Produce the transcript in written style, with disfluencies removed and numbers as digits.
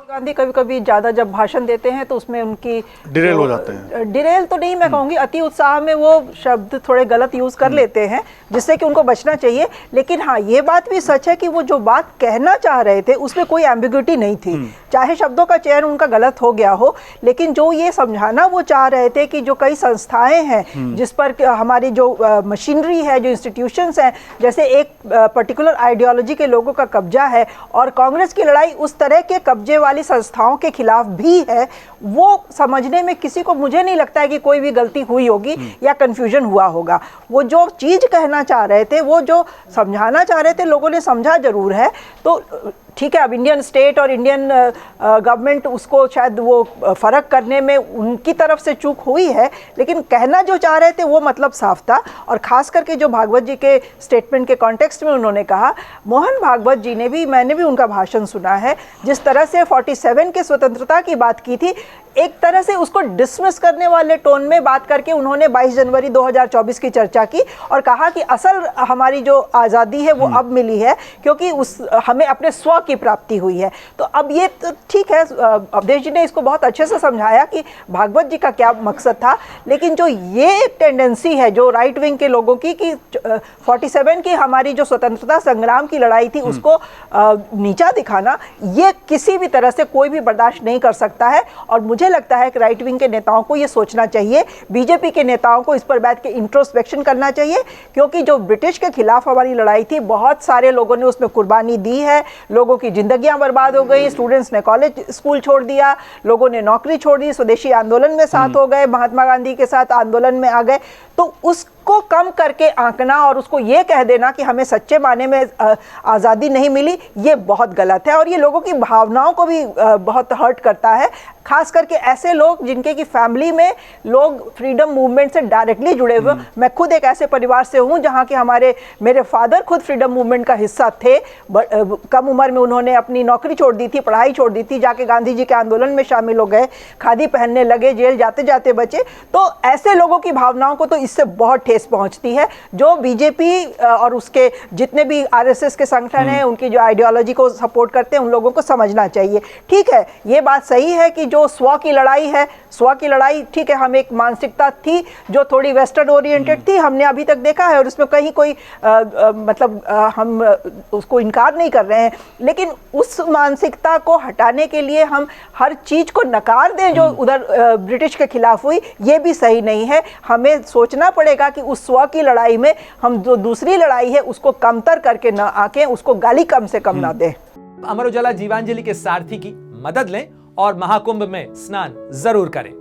गांधी कभी कभी ज़्यादा जब भाषण देते हैं तो उसमें उनकी डिरेल हो जाते हैं। डिरेल तो नहीं मैं कहूँगी, अति उत्साह में वो शब्द थोड़े गलत यूज़ कर लेते हैं, जिससे कि उनको बचना चाहिए। लेकिन हाँ, ये बात भी सच है कि वो जो बात कहना चाह रहे थे उसमें कोई एम्बिग्युइटी नहीं थी, चाहे शब्दों का चयन उनका गलत हो गया हो, लेकिन जो ये समझाना वो चाह रहे थे कि जो कई संस्थाएं हैं जिस पर हमारी जो मशीनरी है, जो इंस्टीट्यूशंस हैं, जैसे एक पर्टिकुलर आइडियोलॉजी के लोगों का कब्जा है और कांग्रेस की लड़ाई उस तरह के कब्जे वाली संस्थाओं के खिलाफ भी है, वो समझने में किसी को, मुझे नहीं लगता है कि कोई भी गलती हुई होगी या कंफ्यूजन हुआ होगा। वो जो चीज़ कहना चाह रहे थे, वो जो समझाना चाह रहे थे, लोगों ने समझा जरूर है। तो ठीक है, अब इंडियन स्टेट और इंडियन गवर्नमेंट उसको शायद वो फ़र्क करने में उनकी तरफ से चूक हुई है, लेकिन कहना जो चाह रहे थे वो मतलब साफ था। और ख़ास करके जो भागवत जी के स्टेटमेंट के कॉन्टेक्स्ट में उन्होंने कहा, मोहन भागवत जी ने भी, मैंने भी उनका भाषण सुना है, जिस तरह से 47 के स्वतंत्रता की बात की थी, एक तरह से उसको डिसमिस करने वाले टोन में बात करके उन्होंने 22 जनवरी 2024 की चर्चा की और कहा कि असल हमारी जो आज़ादी है वो अब मिली है क्योंकि हमें अपने स्व की प्राप्ति हुई है। तो अब ये तो ठीक है, अवधेश जी ने इसको बहुत अच्छे से समझाया कि भागवत जी का क्या मकसद था, लेकिन जो ये एक टेंडेंसी है जो राइट विंग के लोगों की कि 47 की हमारी जो स्वतंत्रता संग्राम की लड़ाई थी उसको नीचा दिखाना, ये किसी भी तरह से कोई भी बर्दाश्त नहीं कर सकता है। और मुझे लगता है कि राइट विंग के नेताओं को ये सोचना चाहिए, बीजेपी के नेताओं को इस पर बैठ के इंट्रोस्पेक्शन करना चाहिए, क्योंकि जो ब्रिटिश के खिलाफ हमारी लड़ाई थी, बहुत सारे लोगों ने उसमें कुर्बानी दी है, लोगों की जिंदगियां बर्बाद हो गई, स्टूडेंट्स ने कॉलेज स्कूल छोड़ दिया, लोगों ने नौकरी छोड़ दी, स्वदेशी आंदोलन में साथ हो गए, महात्मा गांधी के साथ आंदोलन में आ गए। तो उसको कम करके आंकना और उसको ये कह देना कि हमें सच्चे माने में आज़ादी नहीं मिली, ये बहुत गलत है और ये लोगों की भावनाओं को भी बहुत हर्ट करता है। खास करके ऐसे लोग जिनके की फैमिली में लोग फ्रीडम मूवमेंट से डायरेक्टली जुड़े हुए। मैं खुद एक ऐसे परिवार से हूँ जहाँ के मेरे फादर खुद फ्रीडम मूवमेंट का हिस्सा थे। कम उम्र में उन्होंने अपनी नौकरी छोड़ दी थी, पढ़ाई छोड़ दी थी, जाके गांधी जी के आंदोलन में शामिल हो गए, खादी पहनने लगे, जेल जाते जाते बचे। तो ऐसे लोगों की भावनाओं को तो इससे बहुत ठेस पहुँचती है। जो बीजेपी और उसके जितने भी RSS के संगठन हैं, उनकी जो आइडियोलॉजी को सपोर्ट करते हैं, उन लोगों को समझना चाहिए। ठीक है, ये बात सही है कि जो स्व की लड़ाई है, स्व की लड़ाई ठीक है, हम एक मानसिकता थी जो थोड़ी वेस्टर्न ओरिएंटेड थी, हमने अभी तक देखा है और उसमें कहीं कोई हम उसको इनकार नहीं कर रहे हैं, लेकिन उस मानसिकता को हटाने के लिए हम हर चीज को नकार दें जो उधर ब्रिटिश के खिलाफ हुई, ये भी सही नहीं है। हमें सोचना पड़ेगा कि उस स्व की लड़ाई में हम जो दूसरी लड़ाई है उसको कमतर करके ना आके उसको गाली कम से कम ना दें। अमर उजाला जीवांजलि के सारथी की मदद लें और महाकुंभ में स्नान जरूर करें।